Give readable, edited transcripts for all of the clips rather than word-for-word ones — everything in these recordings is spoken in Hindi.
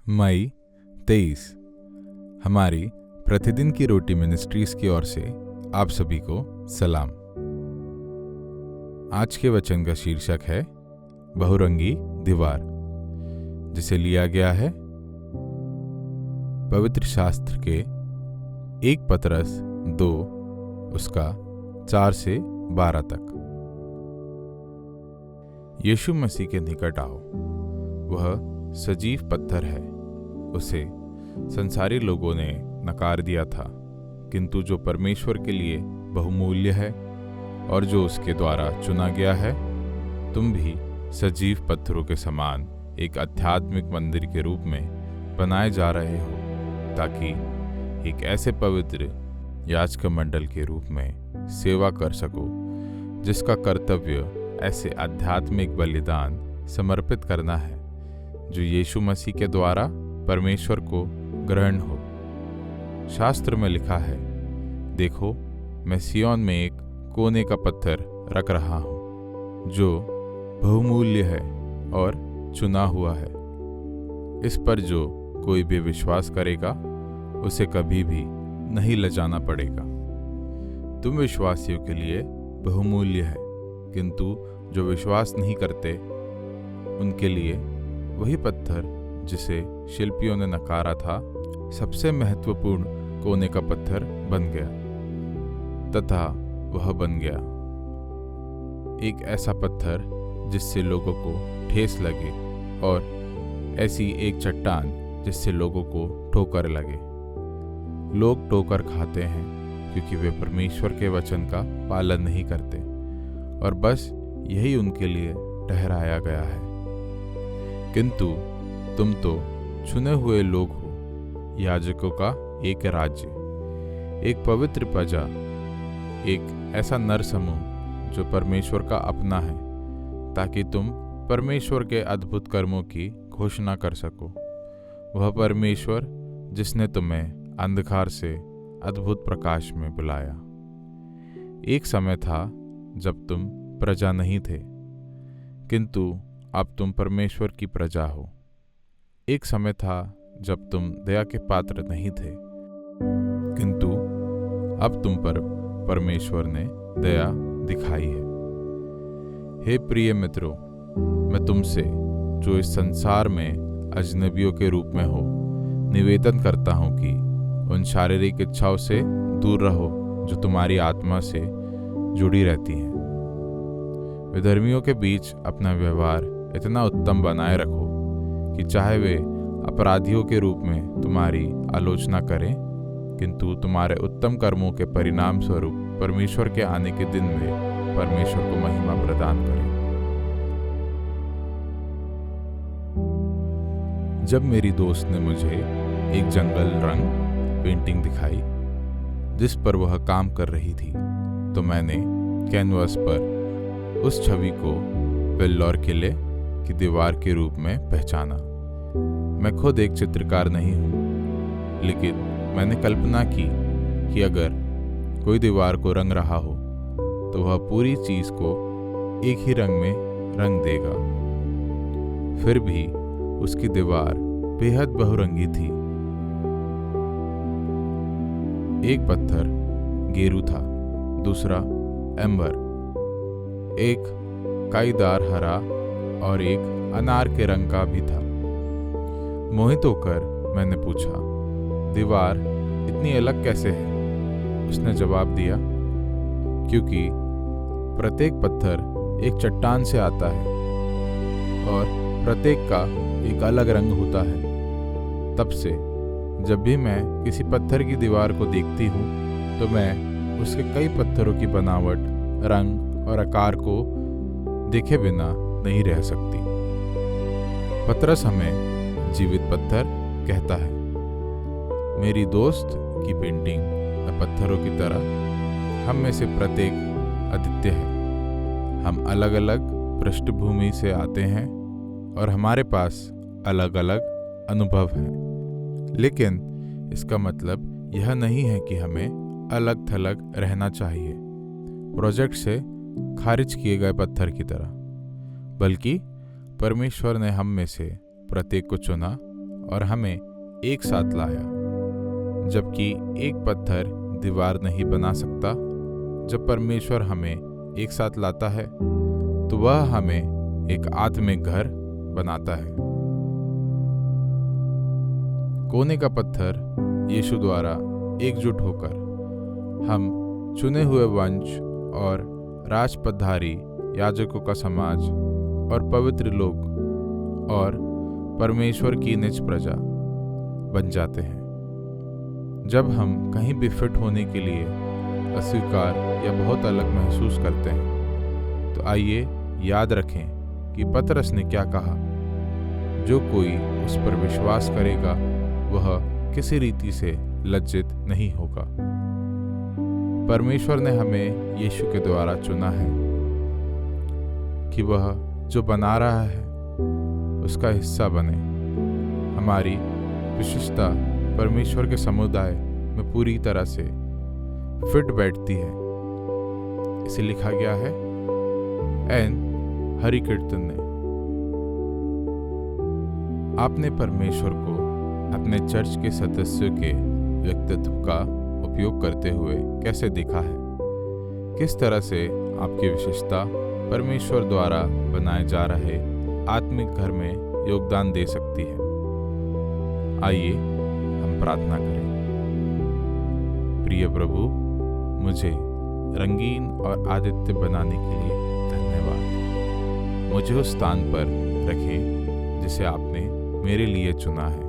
मई 23। हमारी प्रतिदिन की रोटी मिनिस्ट्रीज की ओर से आप सभी को सलाम। आज के वचन का शीर्षक है बहुरंगी दीवार, जिसे लिया गया है पवित्र शास्त्र के 1 पतरस 2 उसका 4 से 12 तक। यीशु मसीह के निकट आओ, वह सजीव पत्थर है। उसे संसारी लोगों ने नकार दिया था, किंतु जो परमेश्वर के लिए बहुमूल्य है और जो उसके द्वारा चुना गया है, तुम भी सजीव पत्थरों के समान एक आध्यात्मिक मंदिर के रूप में बनाए जा रहे हो, ताकि एक ऐसे पवित्र याजक मंडल के रूप में सेवा कर सको, जिसका कर्तव्य ऐसे आध्यात्मिक बलिदान समर्पित करना है जो यीशु मसीह के द्वारा परमेश्वर को ग्रहण हो। शास्त्र में लिखा है, देखो मैं सिय्योन में एक कोने का पत्थर रख रहा हूँ, जो बहुमूल्य है और चुना हुआ है। इस पर जो कोई भी विश्वास करेगा, उसे कभी भी नहीं लजाना पड़ेगा। तुम विश्वासियों के लिए बहुमूल्य है, किंतु जो विश्वास नहीं करते उनके लिए वही पत्थर जिसे शिल्पियों ने नकारा था, सबसे महत्वपूर्ण कोने का पत्थर बन गया, तथा वह बन गया एक ऐसा पत्थर जिससे लोगों को ठेस लगे, और ऐसी एक चट्टान जिससे लोगों को ठोकर लगे। लोग ठोकर खाते हैं क्योंकि वे परमेश्वर के वचन का पालन नहीं करते, और बस यही उनके लिए ठहराया गया है। किंतु तुम तो चुने हुए लोग हो, याजकों का एक राज्य, एक पवित्र प्रजा, एक ऐसा नर समूह जो परमेश्वर का अपना है, ताकि तुम परमेश्वर के अद्भुत कर्मों की घोषणा कर सको। वह परमेश्वर जिसने तुम्हें अंधकार से अद्भुत प्रकाश में बुलाया। एक समय था जब तुम प्रजा नहीं थे, किंतु अब तुम परमेश्वर की प्रजा हो। एक समय था जब तुम दया के पात्र नहीं थे, किंतु अब तुम पर परमेश्वर ने दया दिखाई है। हे प्रिय मित्रों, मैं तुमसे, जो इस संसार में अजनबियों के रूप में हो, निवेदन करता हूं कि उन शारीरिक इच्छाओं से दूर रहो जो तुम्हारी आत्मा से जुड़ी रहती हैं। विधर्मियों के बीच अपना व्यवहार इतना उत्तम बनाए रखो कि चाहे वे अपराधियों के रूप में तुम्हारी आलोचना करें, किंतु तुम्हारे उत्तम कर्मों के परिणाम स्वरूप परमेश्वर के आने के दिन में परमेश्वर को महिमा प्रदान करें। जब मेरी दोस्त ने मुझे एक जंगल रंग पेंटिंग दिखाई जिस पर वह काम कर रही थी, तो मैंने कैनवास पर उस छवि को वेल्लोर किले की दीवार के रूप में पहचाना। मैं खुद एक चित्रकार नहीं हूँ, लेकिन मैंने कल्पना की कि अगर कोई दीवार को रंग रहा हो तो वह पूरी चीज को एक ही रंग में रंग देगा। फिर भी उसकी दीवार बेहद बहुरंगी थी। एक पत्थर गेरू था, दूसरा एम्बर, एक काईदार हरा और एक अनार के रंग का भी था। मोहित होकर मैंने पूछा, दीवार इतनी अलग कैसे है? उसने जवाब दिया, क्योंकि प्रत्येक पत्थर एक चट्टान से आता है और प्रत्येक का एक अलग रंग होता है। तब से जब भी मैं किसी पत्थर की दीवार को देखती हूँ, तो मैं उसके कई पत्थरों की बनावट, रंग और आकार को देखे बिना नहीं रह सकती। पतरस हमें जीवित पत्थर कहता है। मेरी दोस्त की पेंटिंग में पत्थरों की तरह हम में से प्रत्येक अद्वितीय है। हम अलग अलग पृष्ठभूमि से आते हैं और हमारे पास अलग अलग अनुभव हैं, लेकिन इसका मतलब यह नहीं है कि हमें अलग थलग रहना चाहिए, प्रोजेक्ट से खारिज किए गए पत्थर की तरह, बल्कि परमेश्वर ने हम में से प्रत्येक को चुना और हमें एक साथ लाया। जबकि एक पत्थर दीवार नहीं बना सकता, जब परमेश्वर हमें एक साथ लाता है तो वह हमें एक आत्मिक घर बनाता है। कोने का पत्थर यीशु द्वारा एकजुट होकर हम चुने हुए वंश और राजपदधारी याजकों का समाज और पवित्र लोग और परमेश्वर की निज प्रजा बन जाते हैं। जब हम कहीं भी फिट होने के लिए अस्वीकार या बहुत अलग महसूस करते हैं तो आइए याद रखें कि पतरस ने क्या कहा, जो कोई उस पर विश्वास करेगा वह किसी रीति से लज्जित नहीं होगा। परमेश्वर ने हमें यीशु के द्वारा चुना है कि वह जो बना रहा है उसका हिस्सा बने। हमारी विशेषता परमेश्वर के समुदाय में पूरी तरह से फिट बैठती है। इसे लिखा गया है एन हरि कीर्तन ने। आपने परमेश्वर को अपने चर्च के सदस्यों के व्यक्तित्व का उपयोग करते हुए कैसे देखा है? किस तरह से आपकी विशेषता परमेश्वर द्वारा बनाए जा रहे आत्मिक घर में योगदान दे सकती है? आइए हम प्रार्थना करें। प्रिय प्रभु, मुझे रंगीन और आदित्य बनाने के लिए धन्यवाद। मुझे उस स्थान पर रखें जिसे आपने मेरे लिए चुना है।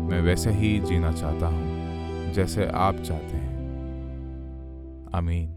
मैं वैसे ही जीना चाहता हूँ जैसे आप चाहते हैं। आमीन।